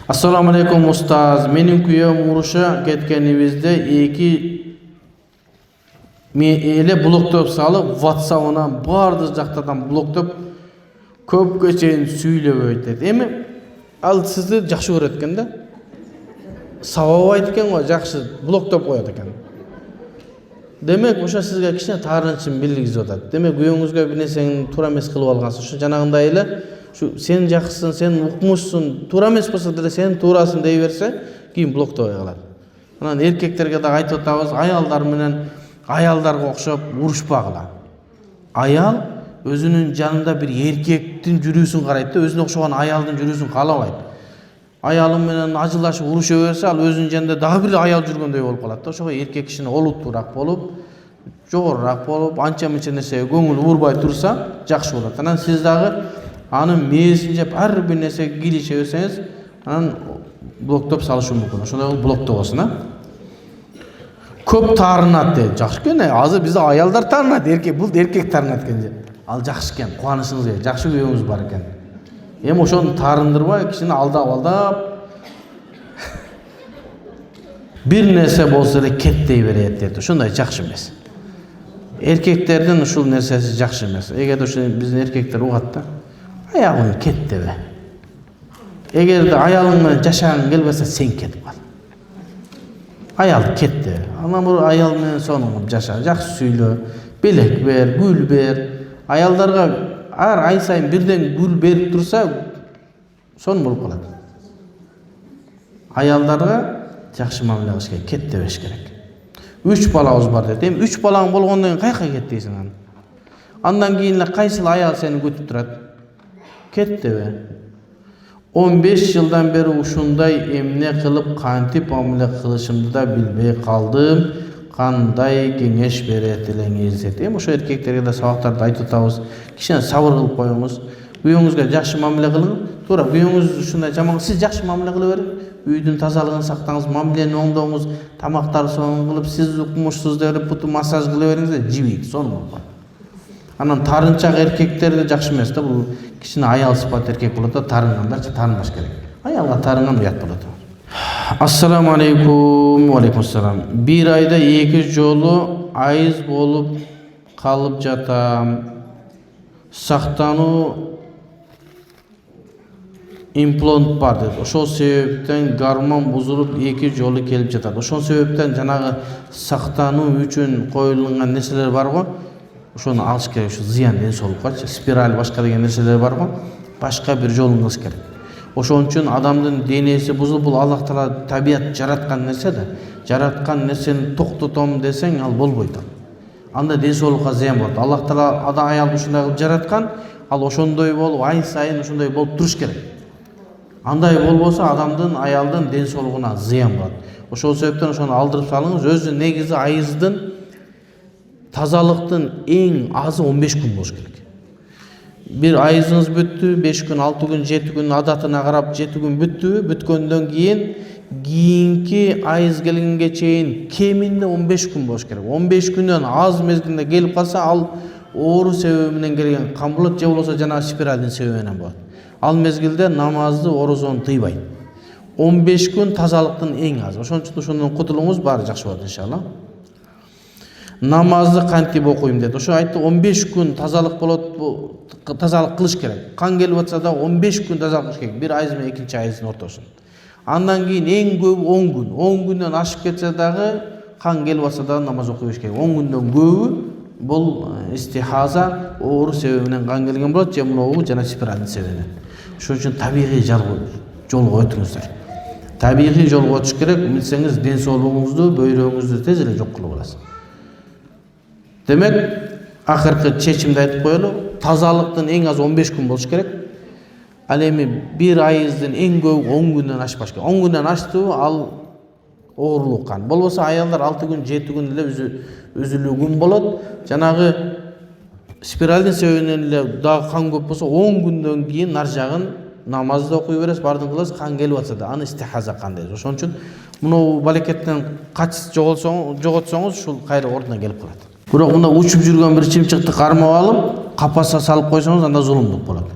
Assalomu alaykum ustaz. Mening kuyovim urusha ketganimizda ele bloktop salib, WhatsApp'ına bardı jaqtadan bloktop köpkө чейин сүйлөп өтөт. Эми ал сизди жакшы көрөт экен да. Сабап айт экен го, жакшы блоктоп коёт экен. Демек, ошо сизге кичине таарынчын билгизип атат. Демек, күйөөңүзгө бир нерсени туура эмес кылып алгансыз. Ушу жанагындай эле сен жакшысың, сен укмушсуң, туура эмес болсо деле сен туурасың дей берсе, кийин блоктобой калат. Анан эркектерге да айтып атабыз, аялдар менен аялдарга окшоп урушпагыла. Аял өзүнүн жанында бир эркектин жүрүүсүн карайт да, өзүнө окшогон аялдын жүрүүсүн каалабайт. Аялы менен ажылашып уруша берсе, ал өзүнүн жанында дагы бир аял жүргөндөй болуп калат да. Ошого эркек кишини олуттуураак болуп, жогорураак болуп, анча-мынча нерсеге көңүл урбай турса, жакшы болот. Анан сиз дагы анын мээсин жеп ар бир нерсеге кирише берсеңиз, анан блоктоп салышы мүмкүн. Ошондой блоктобосун, Көп таарынат дейт. Жакшы экен. Азыр бизде аялдар таарынат, бул эркек таарынат экен. Ал жакшы экен, кубанычыңыз келет. Жакшы күйөөңүз бар экен. Эми ошону таарындырбай, кишини алдап бир нерсе болсо эле кеттей берет дейт. Ошондой жакшы эмес. Эркектердин ушул нерсеси жакшы эмес. Эгерде ошо биздин эркектер угат да, аягың кет дебе. Эгерде аялың менен жашагың келбесе, сен кетип кал. Аял кетти. Анан бул аял менен сонун жаша, жакшы сүйлө, белек бер, гүл бер. Аялдарга ар ай сайын бирден гүл берип турса, сонун болуп калат. Аялдарга жакшы мамиле кылыш керек, кет дебеш керек. 3 балабыз бар дейт. Эми 3 балаң болгондон кийин кайка кет дейсиң аны. Андан кийин эле кайсыл аял сени күтүп турат? Кет дебе. 15 жылдан бери ушундай эмне кылып кантип мамиле кылышымды да билбей калдым. Кандай кеңеш берет элеңиз дейт. Эми ошо эркектерге да сабактарды айтып атабыз. Кичине сабыр кылып коюңуз. Күйөөңүзгө жакшы мамиле кылың. Туура күйөөңүз ушундай жаман, сиз жакшы мамиле кыла бериң. Үйдүн тазалыгын сактаңыз, мамилени оңдоңуз, тамактарды сонун кылып, сиз укмушсуз деп буту массаж кыла бериңиз да жибейт, сонун болот. Анан тарынчак эркектерди жакшы эмес да, бул кичине аял сыпат эркек болот да, тарынгандарчы тарынбаш керек. Аялга тарынган уят болот. Ассаламу алейкум. Ва алейкум ассалам. Бир айда 2 жолу айыз болуп калып жатам. Сактануу имплант бар дейт. Ошол себептен гормон бузулуп 2 жолу келип жатат. Ошол себептен жанагы сактануу үчүн коюлган нерселер бар го. Ошону алыш керек, ушу зыян ден соолукка, спираль башка деген нерселер бар го. Башка бир жолун кылыш керек. Ошон үчүн адамдын денеси бузулуп, бул Аллах Таала табият жараткан нерсе да. Жараткан нерсени токтотом десең, ал болбойт. Анда ден соолукка зыян болот. Аллах Таала аялды ушундай кылып жараткан, ал ошондой болуп, ай сайын ошондой болуп туруш керек. Андай болбосо адамдын, аялдын ден соолугуна зыян болот. Ошол себептен ошону алдырып салыңыз. Өзү негизи айыздын тазалыктын эң азы 15 күн болуш керек. Bir айызыңыз бүттү, 5 күн, 6 күн, 7 күн адатына карап 7 күн бүттү, бүткөндөн кийинки айыз келгенге чейин кеминде 15 күн болуш керек. 15 күндөн аз мезгилде келип калса, ал оору себеби менен келген кан болот, же болбосо жана спиральдин себеби менен болот. Ал мезгилде намазды, орозону тыйбайт. 15 күн тазалыктын эң азы. Ошон үчүн ошондон кутулуңуз, баары жакшы болот иншалла. Намазды кантип окуйм дейт. Ошо айтты, 15 күн тазалык болот, тазалык кылыш керек. Кан келип атса да 15 күн тазалык кылыш керек. Бир айыз менен экинчи айыздын ортосун. Андан кийин эң көбү 10 күн. 10 күндөн ашып кетсе дагы, кан келип атса да намаз окуй беш керек. 10 күндөн көбү бул истихаза, оору себеби менен кан келген болот, же мынабу жана спиральдин себебинен. Ошон үчүн табигый жолго өтүңүздөр. Табигый жолго өтүш керек. Билсеңиз, ден соолугуңузду, бөйрөгүңүздү тез эле жок кылып аласыз. Демек, акыркы чечимди айтып коелу. Тазалыктын эң аз 15 күн болуш керек. Ал эми бир айыздын эң көп 10 күндөн ашпаш керек. 10 күндөн аштыбы, ал оорулук кан. Болбосо аялдар 6 күн, 7 күн эле үзүлүүгүн болот. Жанагы спиральдин себебинен эле дагы кан көп болсо 10 күндөн кийин нар жагын намазды окуй бересиз, бардын кыласыз, кан келип атса да, аны истихаза кан дейт. Ошон үчүн муну балекеттен качыс жоготсоңуз, ушул кайра ордуна келип калат. Бирок мында учуп жүргөн бир чымчыкты кармап алып, капасга салып койсоңуз, анда зулумдук болот.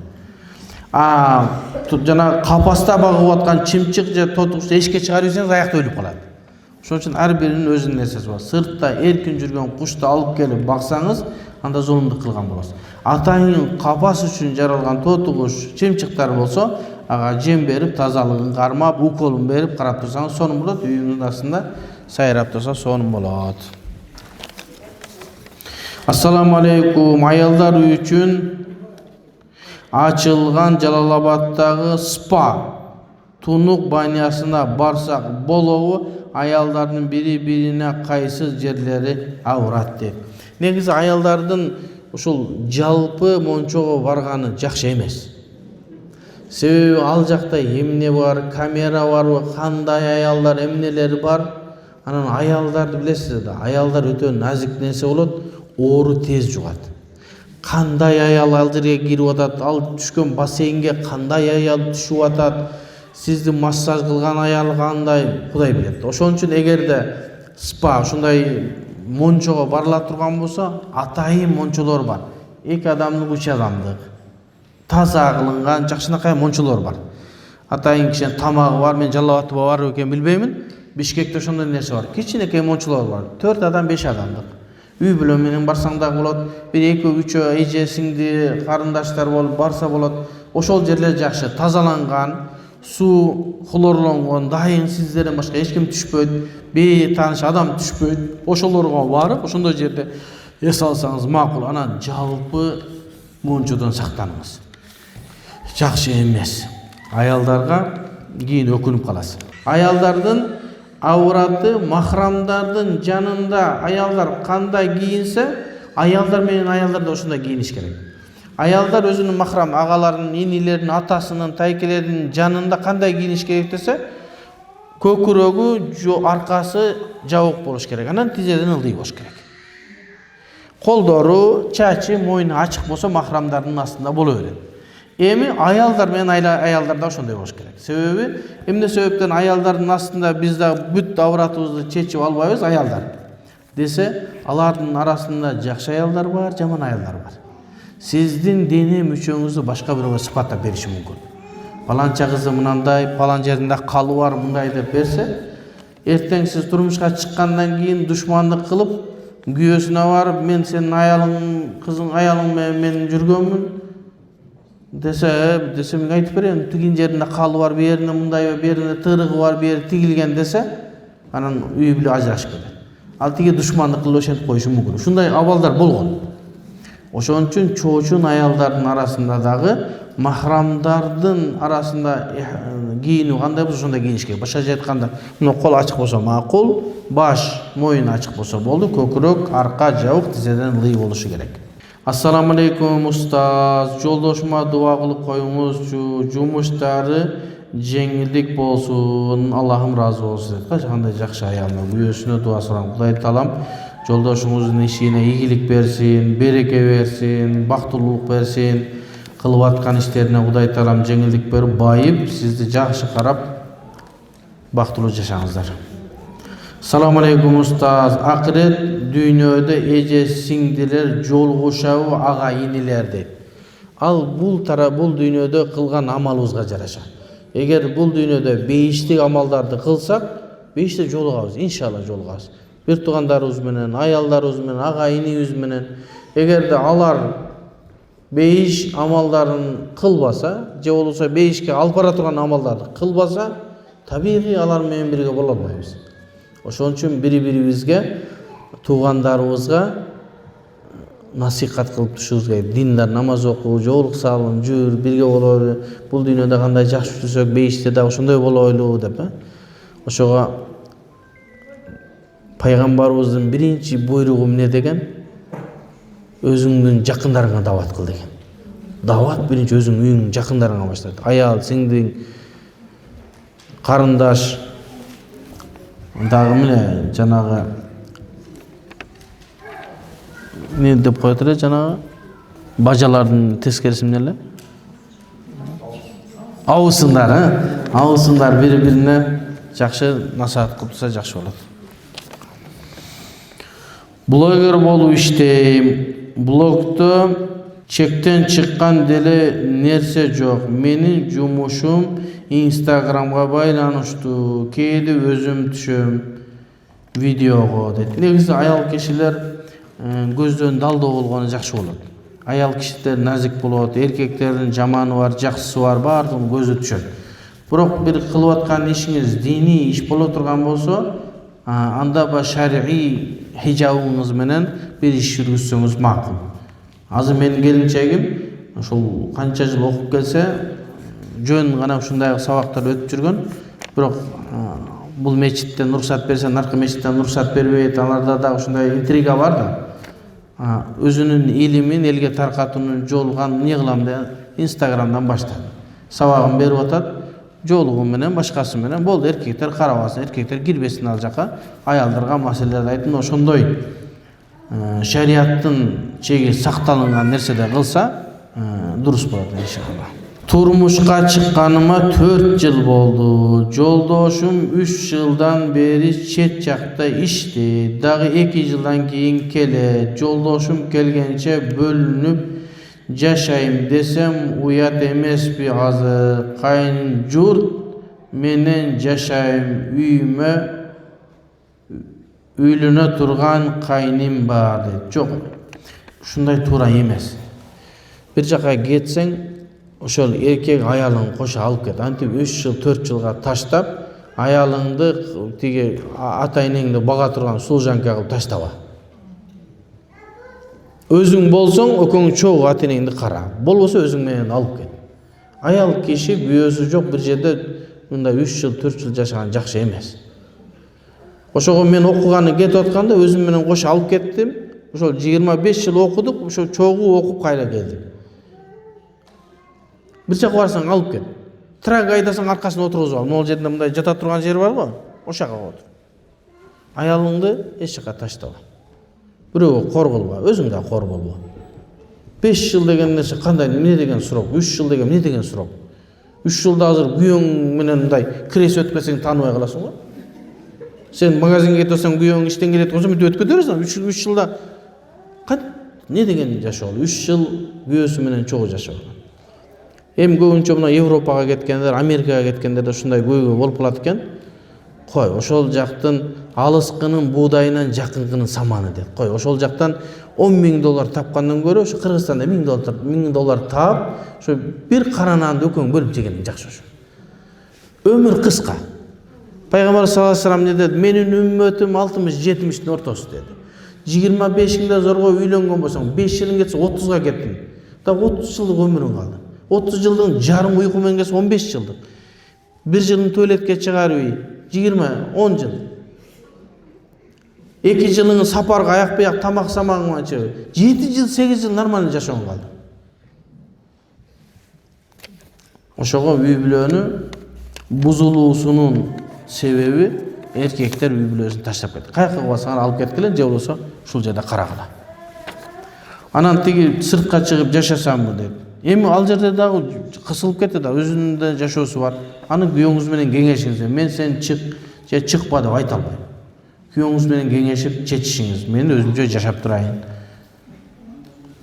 жана капаста багып аткан чымчык же тотукчу эшикке чыгарып ийсеңиз аякта өлүп калат. Ошон үчүн ар биринин өзүнүн нерсеси бар. Сыртта эркин жүргөн кушту алып келип баксаңыз, анда зулумдук кылган болосуз. Атайын капас үчүн жаралган тотукуш, чымчыктар болсо, ага жем берип, тазалыгын кармап, уколун берип карап турсаңыз, сонун болот. Үйүңүздүн астында сайрап турса, сонун болот. Ассаламу алейкум. Аялдар үчүн ачылган Жалалабадтагы спа тунук банясына барсак болобу? Аялдардын бири-бирине кайсы жерлери ауырат деп. Негизи аялдардын ушул жалпы мончого барганы жакшы эмес. Себеби ал жакта эмне бар, камера барбы, кандай аялдар, эмнелери бар. Анан аялдарды билесиз да, аялдар өтө назик нерсе болот, оору тез жугат. Кандай аял ал жерге кирип атат, ал түшкөн бассейнге кандай аял түшүп атат, сизди массаж кылган аял кандай, Кудай билет. Ошон үчүн эгерде спа ушундай мончого барыла турган болсо, атайын мончолор бар. 2 адамдык, 3 адамдык. Таза кылынган жакшынакай мончолор бар. Атайын кишинин тамагы бар, мен Жалалабадта бар экен билбеймин. Бишкекте ошондой нерсе бар. Кичинекей мончолор бар. 4 адам, 5 адамдык. Үй бүлө менен барсаң да болот. Бир 2-3 эже сиңди карындаштар болуп барса болот. Ошол жерлер жакшы тазаланган, суу хлорлонгон, дайын сиздерден башка эч ким түшпөйт, бейтааныш адам түшпөйт. Ошолорго барып, ошондой жерде эс алсаңыз макул. Анан жалпы мончодон сактаныңыз. Жакшы эмес. Аялдарга кийин өкүнүп каласыз. Аялдардын авраты махрамдардын жанында аялдар кандай кийинсе, аялдар менен аялдар да ошондой кийиниш керек. Аялдар өзүнүн махрам агаларынын, инилеринин, атасынын, тайкелеринин жанында кандай кийиниш керек десе, көкүрөгү, аркасы жабык болуш керек. Анан тизеден ылдый болуш керек. Колдору, чачы, мойну ачык болсо махрамдардын астында боло берет. Эми аялдар менен аялдар да ошондой болуш керек. Себеби эмне себептен аялдардын астында биз да бүт авратыбызды чечип албайбыз аялдар десе, алардын арасында жакшы аялдар бар, жаман аялдар бар. Сиздин дене мүчөңүздү башка бирөөгө сыпаттап бериши мүмкүн. Паланча кызы мынандай, палан жеринде калы бар мындай деп берсе, эртең сиз турмушка чыккандан кийин душмандык кылып, күйөөсүнө барып, мен сенин аялың, кызың аялың менен мен жүргөнмүн десе мен айтып берем, тигин жеринде калы бар, берине мындай, берине тырыгы бар, бери тигилген десе, анан үй бүлө ажырашып кетет. Ал тиги душмандык кылып ошентип коюшу мүмкүн. Ушундай абалдар болгон. Ошон үчүн чоочун аялдардын арасында дагы махрамдардын арасында кийинүү кандай болсо ошондой кийиниш керек. Башкача айтканда, мына кол ачык болсо макул, баш, мойын ачык болсо болду, көкүрөк, арка жабык, тизеден ылдый болушу керек. Ассаламу алейкум устаз, жолдошума дуа кылып коюңузчу, жумуштары жеңилдик болсун, Аллахым разы болсун. Кандай жакшы аялына, күйөөсүнө дуа сурам. Кудай таалам жолдошуңуздун ишине ийгилик берсин, береке берсин, бактылуулук берсин. Кылып аткан иштерине Кудай таалам жеңилдик берип, байып, сизди жакшы карап, бактылуу жашаңыздар. Салам алейкум устаз. Акырет дүйнөдө эже сиңдилер жолугушабы ага инилер дейт. Ал бул дүйнөдө кылган амалыбызга жараша. Эгер бул дүйнөдө бейиштик амалдарды кылсак, бейиште жолугабыз, иншалла жолугабыз. Бир туугандарыбыз менен, аялдарыбыз менен, ага инибиз менен. Эгерде алар бейиш амалдарын кылбаса, же болбосо бейишке алып бара турган амалдарды кылбаса, табигый алар менен бирге боло албайбыз. Ошон үчүн бири-бирибизге, туугандарыбызга насихат кылып турушубуз керек. Диндар намаз окуу, жоолук салын, жүр, бирге бололу. Бул дүйнөдө кандай жакшы жүрсөк, бейиште да ошондой болойлу деп. Ошого пайгамбарыбыздын биринчи буйругу эмне деген? Өзүңдүн жакындарыңа дават кыл деген. Дават биринчи өзүң үйүңдүн жакындарыңа баштайт. Аял, сиңдиң, карындаш, дагы мына жанагы не деп коет эле, жанагы бажалардын тескериси эмне эле? Абысындар, абысындар бири-бирине жакшы насаат кылып турса жакшы болот. Блогер болуп иштейм. Блогдо Çekten çıkkan dele nerse yok. Menin jumuşum Instagram'a baylanıştı. Keydi özüm düşüm videoga dedi. Negisi ayal kişiler gözden dalda bolgonu jakşı bolot. Ayal kişiler nazik bolot, erkeklerin jamanı var, jakşысы var, bardığın gözü düşer. Biroq bir kılıp atkan işiniz dini iş bola turgan bolsa, anda ba şer'i hicabınız menen bir iş yürgütsöňüz makul. Azı men gelinçegim ошол канча жыл окуп келсе, жөн гана ушундай сабактар өтүп жүргөн. Бирок бул мечиттен уруксат берсе, наркы мечиттен уруксат бербейт. Аларда да ушундай интрига бар да. Өзүнүн илимин элге таркатуунун жолу эмне кылам деп Instagram'dan баштап. Сабагын берип атат. Жолугу менен башкасы менен болду, эркектер карабасын, эркектер кирбесин ал жака, аялдарга маселелерди айтын. Ошондой шариаттын чеги сакталынган нерседе кылса дурус болот иншалла. Turmuşqa çıqqanıma 4 yıl boldu. Joldoşum 3 yıldan beri çet jakta işti. Dağı 2 yıldan keyin kele. Joldoşum kelgençe bölünüp jaşayım desem uyat emespi azı. Kayın jurt menen jaşayım üyüme üylüne turgan kaynim bar dedi. Çok şunday tura emes. Bir jaka getsen ошол эркек аялын коша алып кет. Антип 3 жыл 4 жылга таштап, аялыңды тиги ата-энеңди бага турган сулжанка кылып таштаба. Өзүң болсоң, экөөң чогуу ата-энеңди кара. Болбосо өзүң менен алып кет. Аял киши күйөөсү жок бир жерде мындай 3 жыл 4 жыл жашаган жакшы эмес. Ошого мен окуганы кетип атканда өзүм менен коша алып кеттим. Ошол 25 жыл окудук, ошо чогуу окуп кайра келдик. Bir çak varsan alıp gel. Trak aydasan arkasına oturuz al. Nol жерде мындай жата турган жер бар го? Ошака отур. Аялыңды эч жака таштаба. Бирөө корголба, өзүң да корголба. 5 жыл деген нерсе кандай, эмне деген суроо? 3 жыл деген эмне деген суроо? 3 жылда азыр күйөөң менен мындай крес өтпесең тааныбай каласың го? Сен магазинге кетсең күйөөң иштен келет болсо мынтип өтүп кете бересиң. 3 жылда эмне деген жашоо? 3 жыл күйөөсү менен чогуу жашоо. Эми көбүнчө мына Европага кеткендер, Америкага кеткендер ушундай көйгөй болуп калат экен. Кой, ошол жактын алыскынын буудайынан жакынкынын саманы дейт. Кой, ошол жактан $10.000 тапкандан көрө, ошо Кыргызстанда $1.000 таап, ошо бир кара нанды экөөң бөлүп жеген жакшы ошо. Өмүр кыска. Пайгамбар саллаллаху алейхи вассалам не деди? Менин үммөтүм 60-70-тин ортосу деди. 25-ыңда зорго үйлөнгөн болсоң, 5 жылың кетсе 30га кеттиң. Да 30 жылдык өмүрүң калды. 30 жылдың жарым uyku менен келсе 15 жылдык. 1 жылын туалетке чыгарып, 10 жыл. 2 жылың сапарга аяк-бияк тамак самагыңа чыгып, 7 жыл, 8 жыл нормально жашоон калды. Ошого үй бүлөнү бузулуусунун себеби эркектер үй бүлөсүн таштап кетти. Кайка кылсаңар алып кеткиле, же болбосо ушул жерде карагыла. Анан тиги сыртка чыгып жашасамбы деп. Эми ал жерде дагы кысылып кетти да, өзүнүн да жашоосу бар. Аны күйөөңүз менен кеңешиңиз. Мен сен чык же чыкпа деп айта албайм. Күйөөңүз менен кеңешип чечишиңиз. Мен өзүмчө жашап турайын.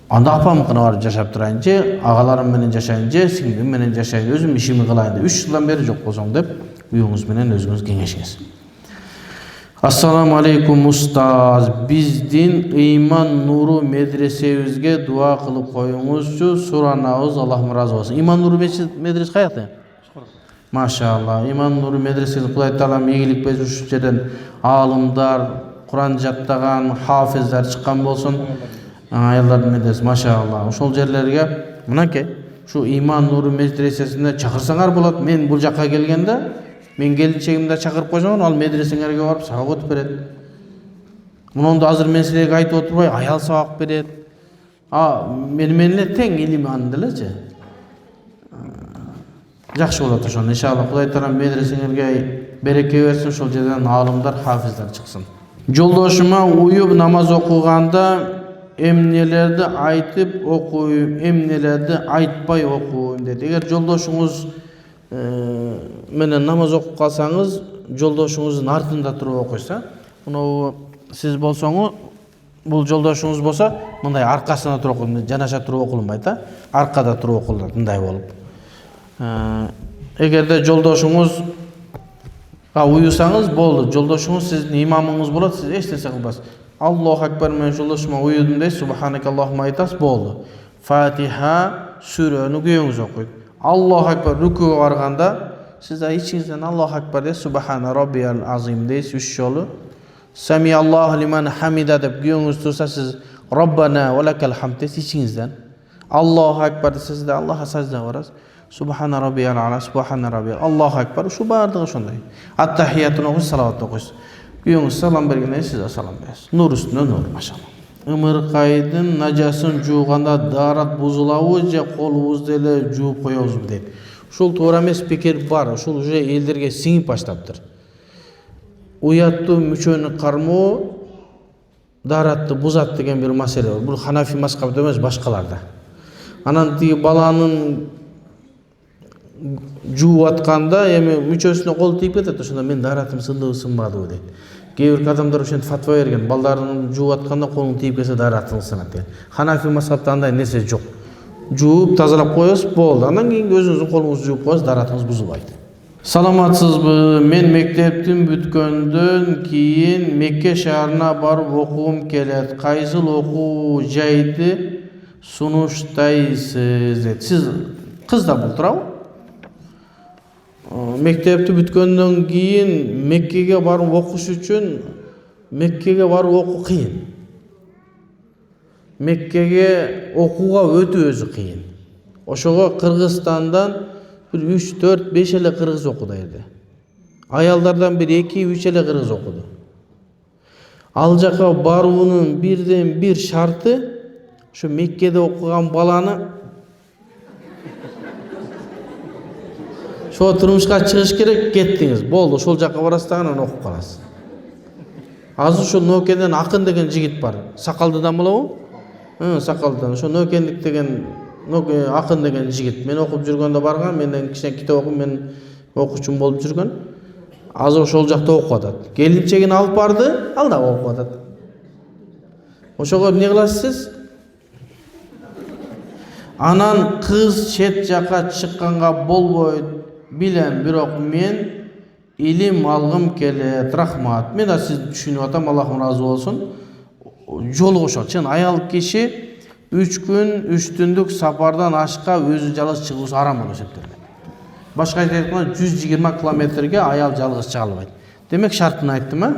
Анда апамыкына барып жашап турайын, же агаларым менен жашайын, же сиңдим менен жашайын, өзүм ишими кылайын деп 3 жылдан бери жок болсоң деп күйөөңүз менен өзүңүз кеңешиңиз. Assalamu alaikum ustaz. Bizdin iman nuru medresebizge dua kılıp koyuңuzчу, суранабыз, Аллахым разы болсун. Иман нуру медресе каякта? Машалла. Иман нуру медресеси Кудай Таалам ийгилик берсин, ушул жерден аалымдар, Куран жаттаган, хафиздар чыккан болсун. Аялдардын медресеси, машалла. Ошол жерлерге мынакей, ушу иман нуру медресесине чакырсаңар болот. Мен бул жакка келгенде мен келинчегимди чакырып койсоң, ал медресеңерге барып сабак өтүп берет. Мунунду азыр мен силерге айтып отурбай, аял сабак берет. Менен эле тең илим аны делечи. Жакшы болот ошон. Иншалла Кудай Таалам медресеңерге береке берсин, ошол жерден аалымдар, хафиздар чыксын. Жолдошума уюп намаз окуганда эмнелерди айтып окуйм, эмнелерди айтпай окуйм деди. Эгер жолдошуңуз менен намаз окуп калсаңыз, жолдошуңуздун артында туруп окуйса, мына сиз болсоңуз бул жолдошуңуз болсо мындай аркасына туруп окуйт, жанаша туруп окулунбайт да, аркада туруп окулат мындай болуп. Эгерде жолдошуңузга уюсаңыз болду, жолдошуңуз сиздин имамыңыз болот, сиз эч нерсе кылбайсыз. Аллаху акбар, мен жолдошума уюдум дейсиз, субханакаллахумма айтасыз, болду. Фатиха сүрөнү күйөөңүз окуйт. Аллаху акбар рүкүүгө барганда сиз ичиңизден Аллаху акбар дейсиз, субхана роббиял азим дейсиз 3 жолу. Сами Аллаху лиман хамида деп күйөөңүз турса сиз Роббана ва лакал хамд дейсиз ичиңизден. Аллаху акбар десиз да Аллахка саждага барасыз. Субхана роббиял ала, субхана роббиял, Аллаху акбар, ушу баардыгы ошондой. Ат-тахиятун окуйсуз, салават окуйсуз. Күйөөңүз салам бергенде сиз да салам бересиз. Нур үстүнө нур, машалла. Ымыркайдын нажасын жууганда дарат бузулабы же колубузду эле жууп коебузбу дейт. Ушул туура эмес пикир бар, ушул уже элдерге сиңип баштаптыр. Уяттуу мүчөнү кармоо даратты бузат деген бир маселе бар. Бул Ханафи мазхабында эмес, башкаларда. Анан тиги баланын жууп атканда эми мүчөсүнө кол тийип кетет, ошондо мен даратым сындыбы сынбадыбы дейт. Кээ бир адамдар ошентип фатва берген, балдарын жууп атканда колуң тийип кетсе даратың сынат деген. Ханафи мазхабында андай нерсе жок. Жууп тазалап коесуз, болду. Андан кийин өзүңүздүн колуңузду жууп коесуз, даратыңыз бузулбайт. Саламатсызбы? Мен мектептин бүткөндөн кийин Мекке шаарына барып окугум келет. Кайсыл окуу жайды сунуштайсыз? Сиз кыз да бул туурабы? Мектепти бүткөндөн кийин Меккеге барып окуш үчүн Меккеге барып окуу кыйын. Меккеге окууга өтүү өзү кыйын. Ошого Кыргызстандан bir 3, 4, 5 эле кыргыз окуду эди. Аялдардан bir 2, 3 эле кыргыз окуду. Ал жака баруунун бирден бир шарты ошо Меккеде окуган баланы ошо турмушка чыгыш керек, кеттиңиз. Болду, ошол жака барасыз да анан окуп каласыз. Азыр ошо Нокенден Акын деген жигит бар. Сакалдыдан болобу? Сакалдыдан. Ошо Нокендик деген Акын деген жигит. Мен окуп жүргөндө барган, менден кичине китеп окуп, мен окуучум болуп жүргөн. Азыр ошол жакта окуп атат. Келинчегин алып барды, ал да окуп атат. Ошого эмне кыласыз сиз? Анан кыз чет жака чыкканга болбойт билем, бирок мен илим алгым келет. Рахмат. Мен да сизди түшүнүп атам, Аллахым разы болсун. Жолугушат. Чын аял киши 3 күн 3 түндүк сапардан ашка өзү жалгыз чыгуусу арам болуп эсептелет. Башка айтканда 120 километрге аял жалгыз чыга албайт. Демек шартын айттым, а?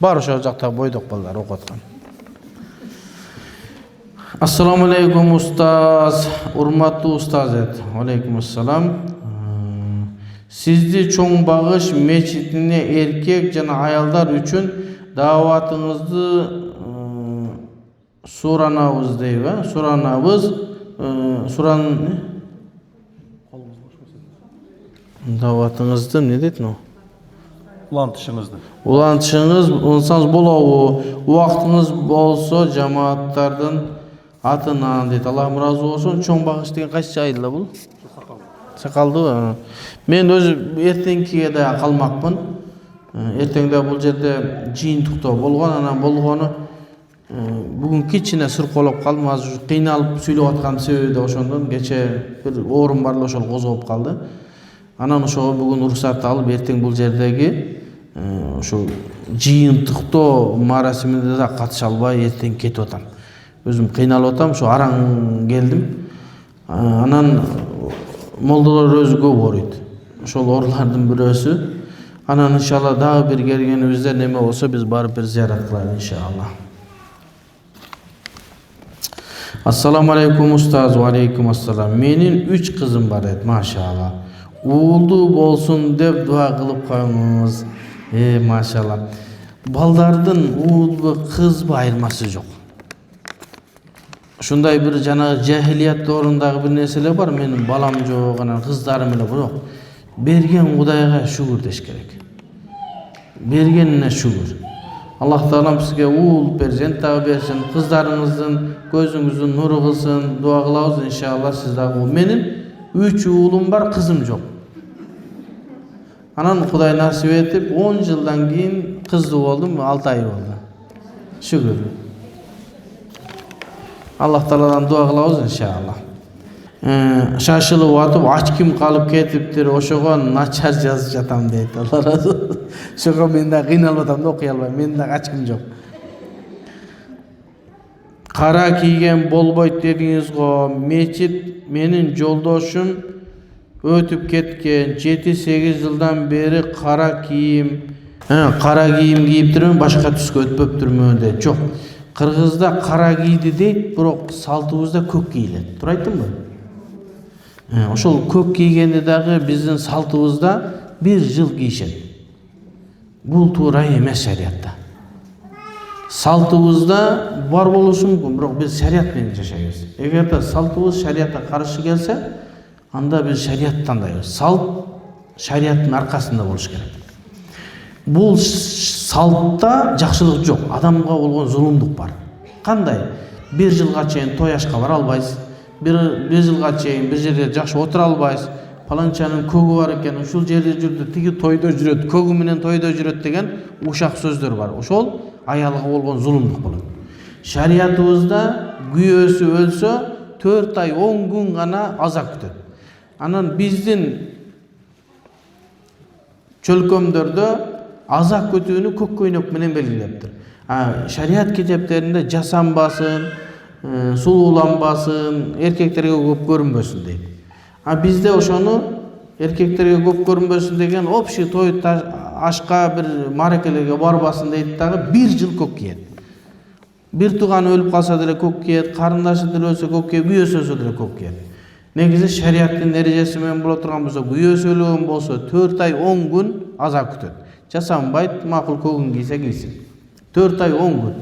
Бар ошол жакта бойдок балдар окуп аткан. Ассаламу алейкум устаз, урматтуу устаз эт. Алейкум ассалам. Сизди чоң багыш мечитине эркек жана аялдар үчүн дааватыңызды суранабыз дейби, суранабыз, дааватыңызды эмне дейт ну? Улантышыңыз улансаңыз болобу? Убактыңыз болсо жамааттардын атынан дейт. Аллахым разы болсун. Чоң багыш деген кайсы айылда бул? Сакалдыбы? Мен өзү эртеңкиге да калмакмын. Эртеңде бул жерде жыйынтыктоо болгон, анан болгону бүгүн кичине сырколоп калдым. Азыр кыйналып сүйлөп аткан себеби да ошондон. Кече бир оорум бар эле, ошол козгоп калды. Анан ошого бүгүн уруксат алып, эртең бул жердеги ошо жыйынтыктоо марасимине да катыша албай эртең кетип атам. Өзүм кыйналып атам, ошо араң келдим. Анан молдолор өзү көп ооруйт. Ошол оорулардын бирөөсү. Анан иншалла дагы бир келгенибизде неме болсо биз барып бир зыярат кылайлы иншалла. Ассаламу алейкум устаз. Ва алейкум ассалам. Менин 3 кызым бар эт, машалла. Уулду болсун деп дуа кылып коюңуз. Машалла. Балдардын уулбу, кызбы айырмасы жок. Ушундай бир жана жахилият дорундагы бир нерселер бар. Менин балам жок, анан кыздарым эле бирок. Берген Кудайга шүгүр деш керек. Бергенине шүгүр. Аллах Таалам сизге уул перзент дагы берсин, кыздарыңыздын көзүңүздүн нуру кылсын. Дуа кылабыз иншалла сиз дагы. Менин 3 уулум бар, кызым жок. Анан Кудай насип этип 10 жылдан кийин кыздуу болдум, 6 ай болду. Шүгүр. Allah Taaladan dua kılabız inşallah. Şaşılıp atıp aç kim kalıp ketiptir, oşoğa načar yazıp jatam deydi. Allah razı olsun. Şoğa men de kıynalып atam da okuy albayм. Men de aç kim yok. Kara kiygen bolboyt dediniz go. Meçit menin joldoşum ötüp ketken 7-8 yıldan beri kara kiyim giyip turмун, başka түскө өтпөп turмун de. Жоқ. Kırgızda kara giydi deydi, бирок салтыбызда көк кийилет. Туура айттым мı? Ошол көк кийгенди дагы биздин салтыбызда 1 жыл кийишет. Бул туура эмес шариятта. Салтыбызда бар болушу мүмкүн, бирок биз шарият менен жашайбыз. Эгерде салтыбыз шариятка каршы келсе, анда биз шарият тандайбыз. Салт шарияттын аркасында болуш керек. Бул салтта жакшылык жок, адамга болгон зулумдук бар. Кандай? 1 жылга чейин той ашка бара албайсыз. 1 жылга чейин бир жерде жакшы отура албайсыз. Паланчанын көгү бар экен, ушул жерде жүрдү, тиги тойдо жүрөт, көгү менен тойдо жүрөт деген ушак сөздөр бар. Ошол аялга болгон зулумдук болот. Шариятыбызда күйөөсү өлсө 4 ай 10 күн гана аза күтөт. Анан биздин чөлкөмдөрдө аза күтүүнү көк көйнөк менен белгилептир. Шарият китептеринде жасанбасын, сулууланбасын, эркектерге көп көрүнбөсүн дейт. Бизде ошону эркектерге көп көрүнбөсүн деген общий той ашка бир марекелерге барбасын дейт дагы 1 жыл көк кийет. Бир тууганы өлүп калса деле көк кийет, карындашы деле өлсө көк кийет, күйөөсү өлсө деле көк кийет. Негизи шариаттын эрежеси менен боло турган болсо, күйөөсү өлгөн болсо 4 ай 10 күн аза күтөт. Жасанбайт, макул көгүн кийсе кийсин. 4 ай 10 күн.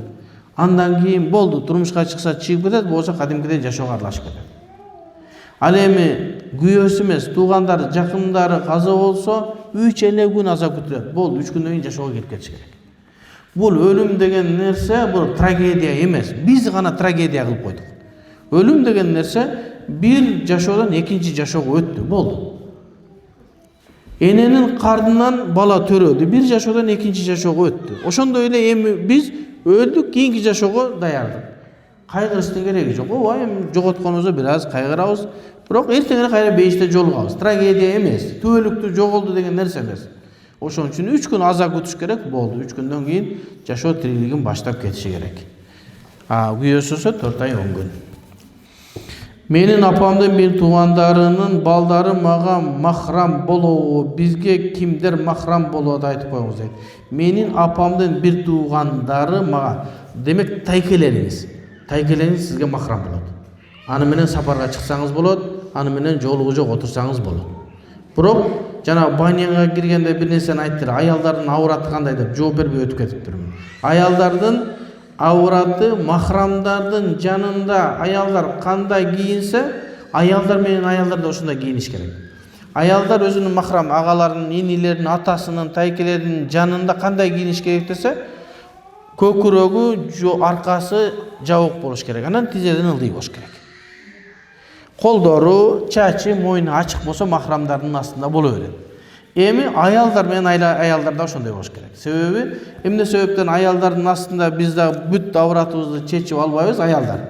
Андан кийин болду, турмушка чыкса чыгып кетет, болсо кадимкидей жашоого аралашып кетет. Ал эми күйөөсү эмес, туугандары, жакындары каза болсо 3 күн аза күтүлөт. Болду, 3 күндөн кийин жашоого кирип кетиш керек. Бул өлүм деген нерсе, бул трагедия эмес. Биз гана трагедия кылып койдук. Өлүм деген нерсе бир жашоодон экинчи жашоого өттү, болду. Эненин кардынан бала төрөдү, бир жашоодон экинчи жашоого өттү. Ошондой эле эми биз өлдүк, кийинки жашоого даярдык. Кайгырыштын кереги жок. Эми жоготконубузда бир аз кайгырабыз, бирок эртең кайра бейиште жолугабыз. Трагедия эмес, түбөлүктүү жоголду деген нерсе эмес. Ошон үчүн 3 күн аза күтүш керек, болду. 3 күндөн кийин жашоо тирилигин баштап кетиши керек. Күйөөсүсө 4 ай 10 күн. Менин апамдын бир туугандарынын балдары мага махрам болобу, бизге кимдер махрам болот айтып коюңуз дейт. Менин апамдын бир туугандары мага, демек тайкелериңиз сизге махрам болот. Аны менен сапарга чыксаңыз болот, аны менен жолугужа отурсаңыз болот. Бирок жана баняга киргенде бир нерсени айттыр, аялдардын аураты кандай деп жооп бербей өтүп кетиптирмин. Аялдардын аураты махрамдардын жанында аялдар кандай кийинсе, аялдар менен аялдар да ошондой кийиниш керек. Аялдар өзүнүн махрам агаларынын, инилеринин, атасынын, тайкелеринин жанында кандай кийиниш керек десе, көкүрөгү, аркасы жабык болуш керек. Анан тизеден ылдый болуш керек. Колдору, чачы, мойну ачык болсо махрамдардын астында боло берет. Эми аялдар менен аялдар да ошондой болуш керек. Себеби эмне себептен аялдардын астында биз да бүт авратыбызды чечип албайбыз аялдар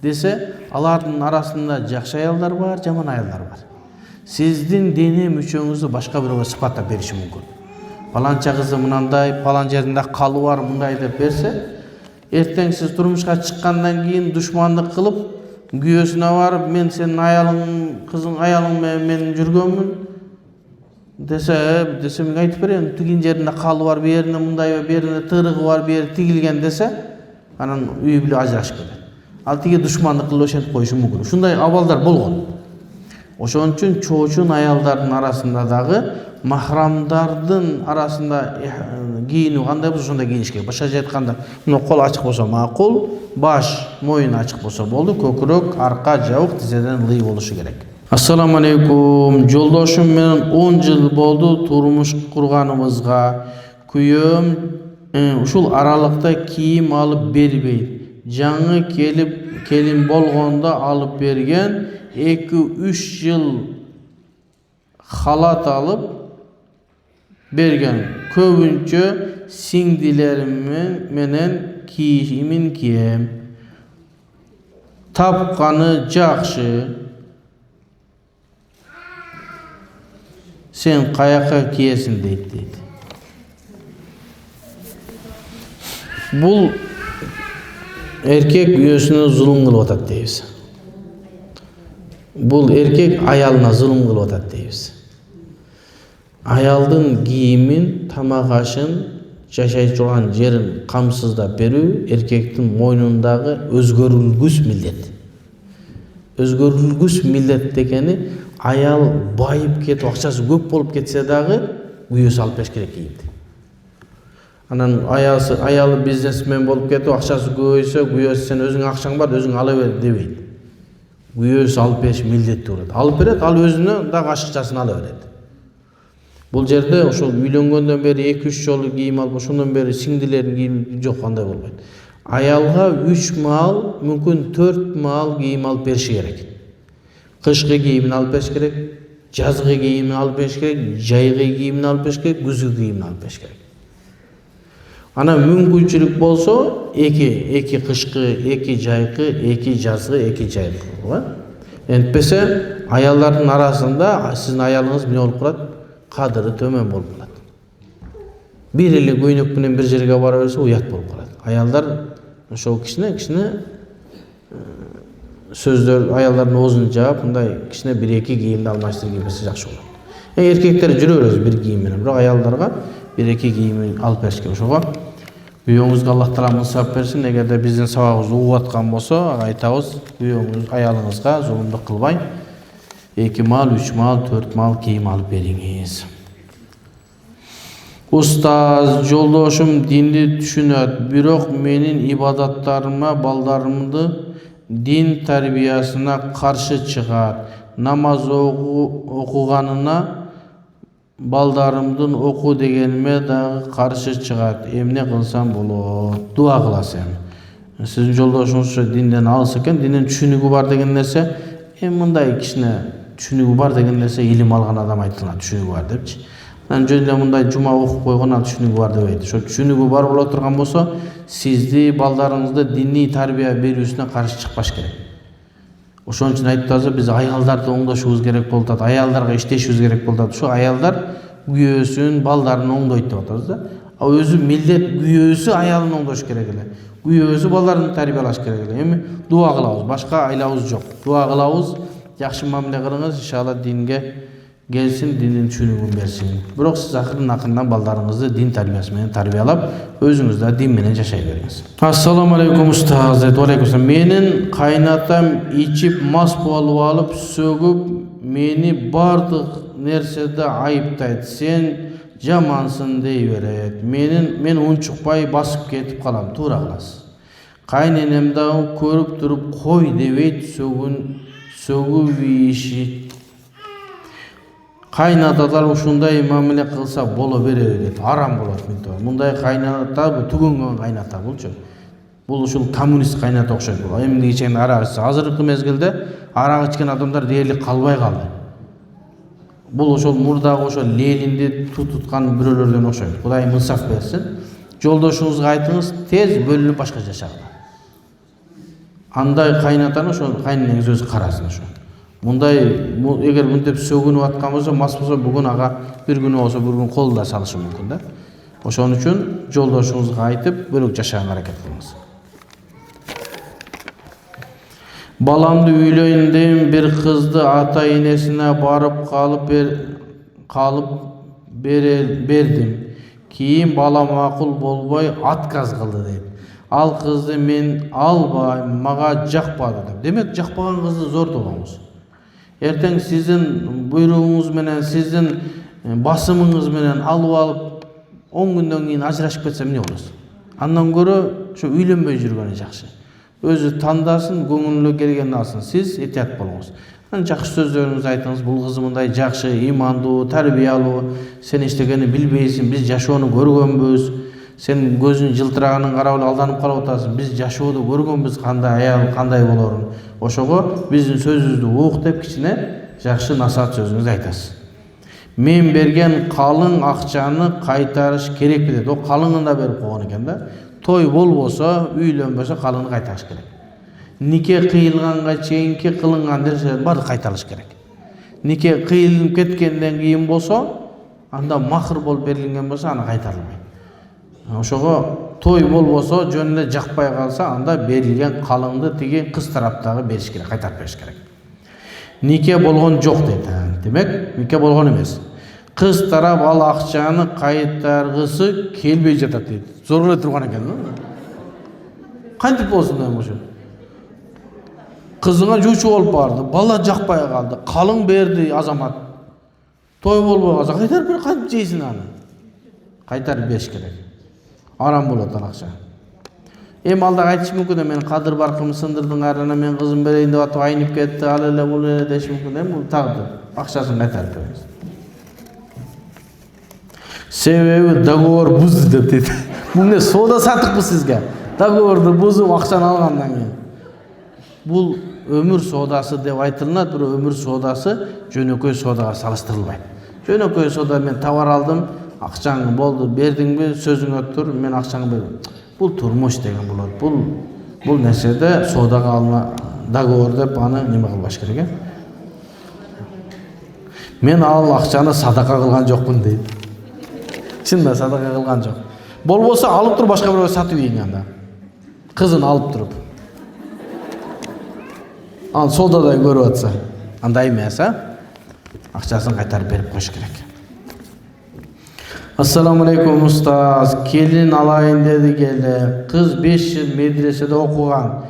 десе, алардын арасында жакшы аялдар бар, жаман аялдар бар. Сиздин дене мүчөңүздү башка бирөөгө сыпаттап бериши мүмкүн. Паланча кызы мынандай, палан жеринде калы бар, мындай деп берсе, эртең сиз турмушка чыккандан кийин душмандык кылып, күйөөсүнө барып, мен сенин аялың, кызың аялың менен мен жүргөнмүн десе, мен айтып берем, тигин жеринде калы бар, бу жеринде мындай, бу жеринде тырыгы бар, бу жери тигилген десе, анан үй бүлө ажырашып кетет. Ал тиги душмандык кылып ошентип коюшу мүмкүн. Ушундай абалдар болгон. Ошон үчүн чоочун аялдардын арасында дагы махрамдардын арасында кийинүү кандай болсо ошондой кийиниш керек. Башкача айтканда, мына кол ачык болсо макул, баш, мойын ачык болсо болду, көкүрөк, арка жабык, тизеден ылдый болушу керек. Ассаламу алейкум. Жолдошум менен 10 жыл болду турмуш курганыбызга. Күйөөм ушул аралыкта кийим алып бербейт. Жаңы келин болгондо алып берген, 2-3 жыл халат алып берген. Көбүнчө сиңдилерим менен кийимин кием. Tapqаны жақшы. Sen kayaka kiyesin deydi. Бұл erkek üyesine zulüm kılıp atat deybiz. Бұл erkek ayalına zulüm kılıp atat deybiz. Ayaldın giyimin, tamaq aşın, жашай турган жерин камсыздап берүү эркектин мойнундагы өзгөрүлгүс милдет. Өзгөрүлгүс милдет дегени аял байып кетип, акчасы көп болуп кетсе дагы күйөөсү алып бериш керек кийимди. Анан аялы бизнесмен болуп кетип, акчасы көбөйсө, күйөөсү сен өзүң акчаң бар, өзүң ала бер дебейт. Күйөөсү алып бериш милдеттүү болот. Алып берет, ал өзүнө дагы ашыкчасын ала берет. Бұл жерде ошол үйлөнгөндөн бери 2-3 жолу кийим алып, ошондон бери сиңдилердин кийими жок, андай болбойт. Аялга 3 маал, мүмкүн 4 маал кийим алып бериши керек. Кышкы кийимин алып бериш керек, жазгы кийимин алып бериш керек, жайгы кийимин алып бериш керек, күзгү кийимин алып бериш керек. Анан мүмкүнчүлүк болсо, 2 кышкы, 2 жайкы, 2 жазгы, 2 жайкы. Энтпесе, аялдардын арасында сиздин аялыңыз эмне болуп калат? Кадыры төмөн болуп калат. Бир эле көйнөк менен бир жерге бара берсе, уят болуп калат. Аялдар ошол кичине сөздөр, аялдардын оозун жаап, мындай кичине 1-2 кийимди алмаштырып кийбесе жакшы болот. Эркектер жүрө берет бир кийим менен, бирок аялдарга 1-2 кийим алып бериш керек. Ошого күйөөңүзгө Аллах таала мансап берсин. Эгерде биздин сабагыбызды угуп аткан болсо, айтабыз, күйөөңүз аялыңызга зулумдук кылбай, 2 маал, 3 маал, 4 маал кийим алып бериңиз. Устаз, жолдошум динди түшүнөт, бирок менин ибадаттарыма, балдарымды дин тарбиясына каршы чыгат. Намаз окуганына балдарымдын оку дегениме дагы каршы чыгат. Эмне кылсам болот? Дуа кыласым. Сиздин жолдошуңуз динден алыс экен, динден түшүнүгү бар деген нерсе, мындай кичине түшүнүгү бар деген нерсе илим алган адам айтылат, түшүнүгү бар депчи. Анан жөн эле мындай жума окуп койгон ал түшүнүгү бар дебейт. Ошо түшүнүгү бар боло турган болсо, сизди, балдарыңызды диний тарбия берүүсүнө каршы чыкпаш керек. Ошон үчүн айтып атабыз, биз аялдарды оңдошубуз керек болуп атат, аялдарга иштешибиз керек болуп атат. Ошо аялдар күйөөсүн, балдарын оңдойт деп атабыз да. Ал өзү милдет, күйөөсү аялын оңдош керек эле. Күйөөсү балдарын тарбиялаш керек эле. Эми дуа кылабыз, башка айлабыз жок. Дуа кылабыз, жакшы мамиле кылыңыз, иншалла динге келсин, динин түшүнүгүн берсин. Бирок сиз акырын балдарыңызды дин тарбиясы менен тарбиялап, өзүңүз да дин менен жашай бериңиз. Ассаламу алейкум устаз. Алейкум. Менин кайнатам ичип мас болуп алып, сөгүп, мени бардык нерседе айыптайт. Сен жамансың дей берет. Мен унчукпай басып кетип калам. Туура кыласыз. Кайненем дагы көрүп туруп кой дебейт, сөгүп иши. Кайнаталар ушундай мамиле кылса боло береби дейт. Арам болот мындай. Мындай кайната түгөнгөн кайната булчу. Бул ушул коммунист кайната окшойт. Эмне ичкен арак ичсе. Азыркы мезгилде арак ичкен адамдар дээрлик калбай калды. Бул ошол мурдагы ошол Ленинди туткан бирөөлөрдөн окшойт. Кудай мынсаф берсин. Жолдошуңузга айтыңыз, тез бөлүнүп башка жашагыла. Андай кайнатаны ошол кайненеңиз өзү карасын ошо. Мындай эгер мынтип сөгүнүп аткан болсо, мас болсо, бүгүн ага бир күнү болсо, бир күн колунда салышы мүмкүн да. Ошон үчүн жолдошуңузга айтып, бөлөк жашаганга аракет кылыңыз. Баламды үйлөйүн дейм, бир кызды ата-энесине барып калып бердим. Кийин бала макул болбой отказ кылды дейт. Ал кызды мен албайм, мага жакпады деп. Демек, жакпаган кызды зордогонуз. Эртең сиздин буйругуңуз менен, сиздин басымыңыз менен алып 10 күндөн кийин ажырашып кетсе эмне болосуз? Андан көрө ошо үйлөнбөй жүргөнү жакшы. Өзү тандасын, көңүлүнө келгенин алсын. Сиз этият болуңуз. Жакшы сөздөрүңүздү айтыңыз. Бул кыз мындай жакшы, имандуу, тарбиялуу, сен иштегенин билбейсиң, биз жашоону көргөнбүз. Сен көзүн жылтыраганын карап алданып калып атасың. Биз жашоодо көргөнбүз кандай аял, кандай болорун. Ошого биздин сөзүбүздү ук деп кичине жакшы насаат сөзүңүздү айтасыз. Мен берген калың акчаны кайтарыш керекпи деп. О калыңын да берип койгон экен да. Той болбосо, үйлөнбөсө калыңды кайтарыш керек. Нике кыйылганга чейинки кылынган нерселер баары кайтарылыш керек. Нике кыйылып кеткенден кийин болсо, анда махыр болуп берилген болсо аны кайтарылбайт. Ошого той болбосо, жөн эле жакпай калса, анда берилген калыңды тиги кыз тараптагы бериш керек, кайтарып бериш керек. Нике болгон жок дейт. Демек, нике болгон эмес. Кыз тарап ал акчаны кайтаргысы келбей жатат дейт. Зор эле турган экен. Кантип болсун эми ошо? Кызыңа жуучу болуп барды, бала жакпай калды, калың берди азамат. Той болбой калса кайтарып бер, кантип жейсиң аны? Кайтарып бериш керек. Арам болот ал акча. Эми алда айтыш мүмкүн, мен кадыр баркымды сындырдың арына мен кызым берейин деп атып айнып кетти, ал эле бул эле деш мүмкүн. Эми бул тагдыр. Акчасын кайтарып беребиз. Себеби договор бузду деп дейт. Бул эмне соода сатыкпы сизге? Договорду бузуп акчаны алгандан кийин. Бул өмүр соодасы деп айтылат, бирок өмүр соодасы жөнөкөй соодага салыштырылбайт. Жөнөкөй соода мен товар алдым, акчаң болду, бердиңби, сөзүңө тур, мен акчаңды бердим. Бул турмуш деген болот. Бул нерседе соодага алма договор деп аны неме кылбаш керек. Мен ал акчаны садака кылган жокмун дейт. Чында садака кылган жок. Болбосо алып туруп башка бирөөгө сатып ийиң анда. Кызын алып туруп. Ал соодадай көрүп атса, андай эмес, акчасын кайтарып берип коюш керек. Ассаламу алейкум устаз. Келин алайын деди келе. Кыз 5 жыл медреседе окуган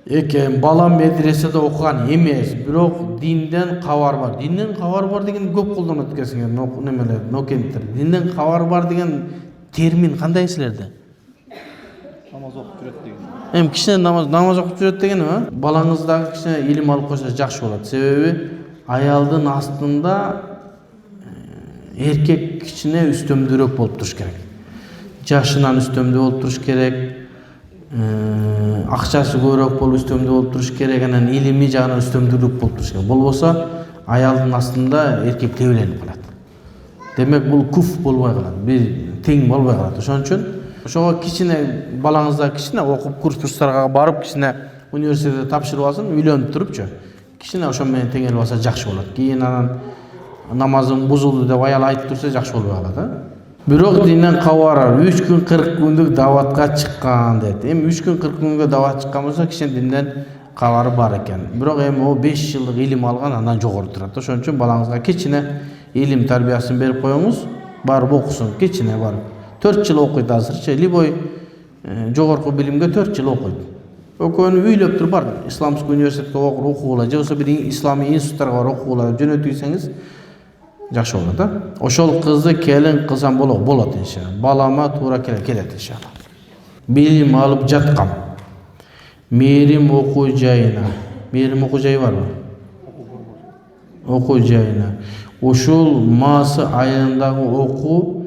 экен. Балам медреседе окуган эмес, бирок динден кабар бар. Динден кабар бар деген көп колдонот экенсиңер, немелер, нокенттер. Динден кабар бар деген термин кандай силерде? Намаз окуп жүрөт деген. Эми кичине намаз окуп жүрөт деген эме? Балаңыз дагы кичине илим алып койсо жакшы болот. Себеби аялдын астында эркек кичине үстөмдүүрөөк болуп туруш керек. Жашынан үстөмдүү болуп туруш керек. Акчасы көбүрөөк болуп үстөмдүү болуп туруш керек, анан илими жагынан үстөмдүүлүк болуп туруш керек. Болбосо аялдын астында эркек тебеленип калат. Демек бул куф болбой калат, бир тең болбой калат. Ошон үчүн ошого кичине балаңызда кичине окуп курстарга барып, кичине университетте тапшырып алсын, үйлөнүп турупчу. Кичине ошо менен тең эле алса жакшы болот. Кийин анан намазың бузулду деп аял айтып турса жакшы болбой калат, Бирок динден кабар 3 күн 40 күндүк даватка чыккан дейт. Эми 3 күн 40 күнгө дават чыккан болсо кичине динден кабары бар экен. Бирок эми о 5 жылдык илим алган, андан жогору турат. Ошон үчүн балаңызга кичине илим тарбиясын берип коюңуз, барып окусун, кичине барып. 4 жыл окуйт азырчы, либой жогорку билимге 4 жыл окуйт. Экөөнү үйлөп туруп бар, исламский университетке окуула, же болбосо бир исламий институттарга барып окуула деп жөнөтүйсеңиз жакшы болот, Ошол кызды келин кылсам болот иншалла. Балама туура келет иншалла. Билим алып жаткам. Мээрим окуу жайына. Мээрим окуу жайы барбы? Окуу жайына. Ушул масы айындагы окуу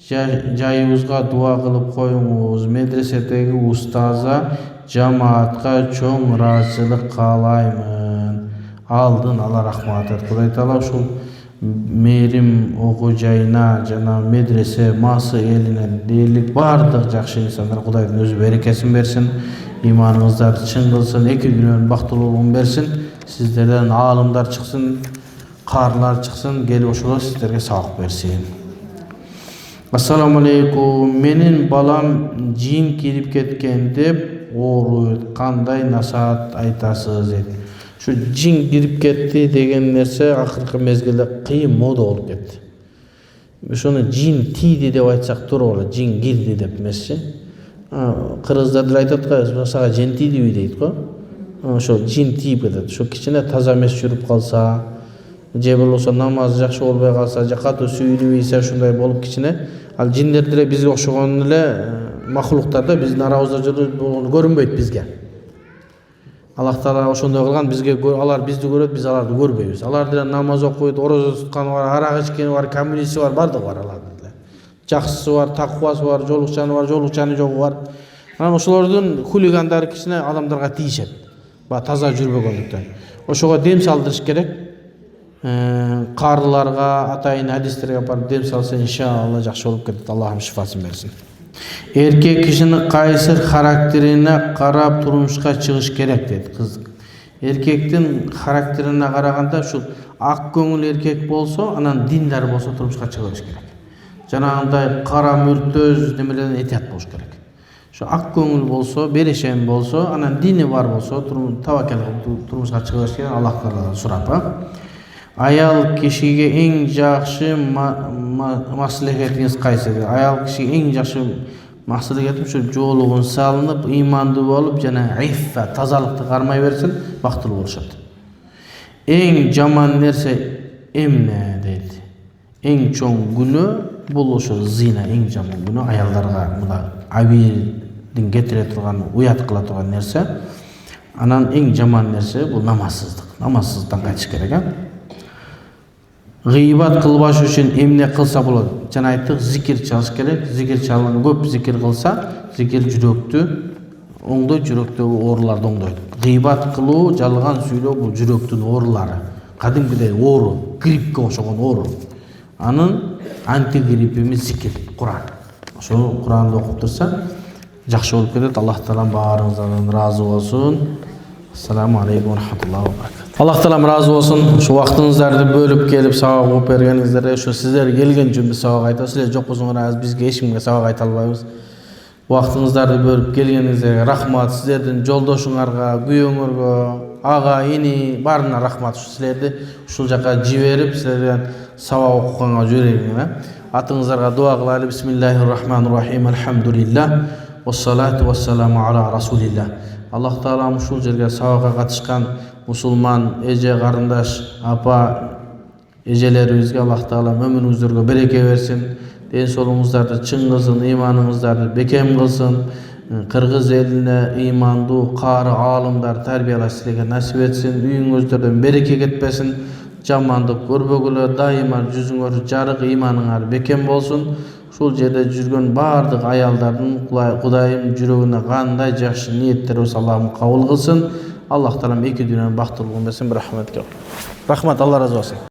жайыбызга дуа кылып коюңуз. Медреседеги устаза, жамаатка чоң ыраазычылык каалаймын. Алдын ала рахмат эт. Кудай таала ушул мээрим окуу жайына жана медресе масы элине дээрлик бардык жакшы инсандар Кудайдын өзү берекесин берсин, иманыңыздарды чың кылсын, эки күнөн бактылуулугун берсин, сиздерден аалымдар чыксын, каарылар чыксын, келип ошолор сиздерге сабак берсин. Ассаламу алейкум. Менин балам жин кирип кеткен деп ооруйт. Кандай насаат айтасыз дейт. Şu jin girip ketти деген нерсе акыркы мезгилде кыйын мода болуп кетти. Ошону жин тийди деп айтсак туура болот. Жин кирди деп эмесчи. Кыргыздар деле айтат го, сага жин тийдиби дейт го. Ошо жин тийип кетет. Ошо кичине таза эмес жүрүп калса, же болбосо намаз жакшы болбой калса, же катуу сүйлөп ийсе, ушундай болуп кичине. Ал жиндер деле бизге окшогон эле махлуктар да биздин арабызда көрүнбөйт бизге. Аллах Таала ошондой кылган, бизге алар бизди көрөт, биз аларды көрбөйбүз. Алар деле намаз окуйт, орозо тутканы бар, арак ичкени бар, камилиси бар, бардыгы бар алардын деле. Жакшысы бар, таквасы бар, жолукчаны жогу бар. Анан ошолордун хулигандары кичине адамдарга тийишет. Таза жүрбөгөндүктөн. Ошого дем салдырыш керек. Каарыларга, атайын хадистерге барып дем салса, иншалла жакшы болуп кетет. Аллахым шифасын берсин. Erkek kişinin kaysi karakterine karab turmuşka çıkış gerek dedi kız. Erkektin karakterine karaganda şu ak көңүл erkek bolsa, anan dindar bolsa turmuşka çıkış gerek. Janagындай kara mürtöz nemelerden etiyat boş gerek. Şu ak көңүл bolsa, bereşen bolsa, anan dini var bolsa, tavakkal turmuşka çıkış gerek. Allah Taala surap. Ayal kişiге eng жақсы maslahatыңыз qaysi? Ayal kişiге eng жақсы maslahatim şu жолугун салынып, imanды болуp, жана иффа, тазалыкты кармай берсин, бактылуу болушат. Эң жаман нерсе эмне дейт. Эң чоң күнөө бул ошо зина, эң жаман күнөө аялдарга мына абийдин кетире турган, уят кыла турган нерсе. Анан эң жаман нерсе бул намазсыздык. Намазсыздыктан кайтыш керек. Gıybat kılbaş üçün emne kılsa болады. Жана айттык, зикир çalış керек. Зикир çalın, көп зикир кылса, зикир жүрөктү оңдой, жүрөктөгү ооруларды оңдойт. Gıybat кылуу, жалган сүйлөө бул жүрөктүн оорулары. Кадимкидей оору, грипке окшогон оору. Анын антигриппimiz зикир, Куран. Ошо Куранды окуп турса, жакшы болуп кетет. Аллах Таалам баарыңыздан ыраазы болсун. Ассаламу алейкум ва рахматуллахи ва баракатух. Allah Taala razı olsun. Şu vaxtınızda bölüp gelip savak okup bergenizlere, şu sizler gelgen üçün bir savak ayta. Sizler çok uzun az bizge eşimge savak ayta albayız. Vaxtınızda bölüp gelgenizlere rahmat, sizlerden joldoşuңарга, kүйөөңөргө, aga, ini barına rahmat. Sizlerdi uşul jaka jiberip sizlerden savak okuganga jüregine. Atыңыздарга dua kılaylı. Bismillahirrahmanirrahim. Elhamdülillah. Vessalatu vesselamu ala Rasulillah. Allah Taala ушул жерге сабакка катышкан мусулман эже карындаш апа эжелерибизге Allah Taala өмүрүңүздөргө береке берсин, ден соолуңуздарды чың кылсын, ыйманыңыздарды бекем кылсын, кыргыз элине ыймандуу каары аалымдар тарбиялаш силерге насип этсин, үйүңүздөрдөн береке кетпесин, жамандык көрбөгүлө, дайыма жүзүңөр жарык, ыйманыңар бекем болсун. Ушул жерде жүргөн бардык аялдардын Кудайым жүрөгүнө кандай жакшы ниеттер болсо Аллахым кабыл кылсын. Аллах Таалам эки дүйнөнүн бактылуулугун берсин. Рахмат, Алла разы болсун.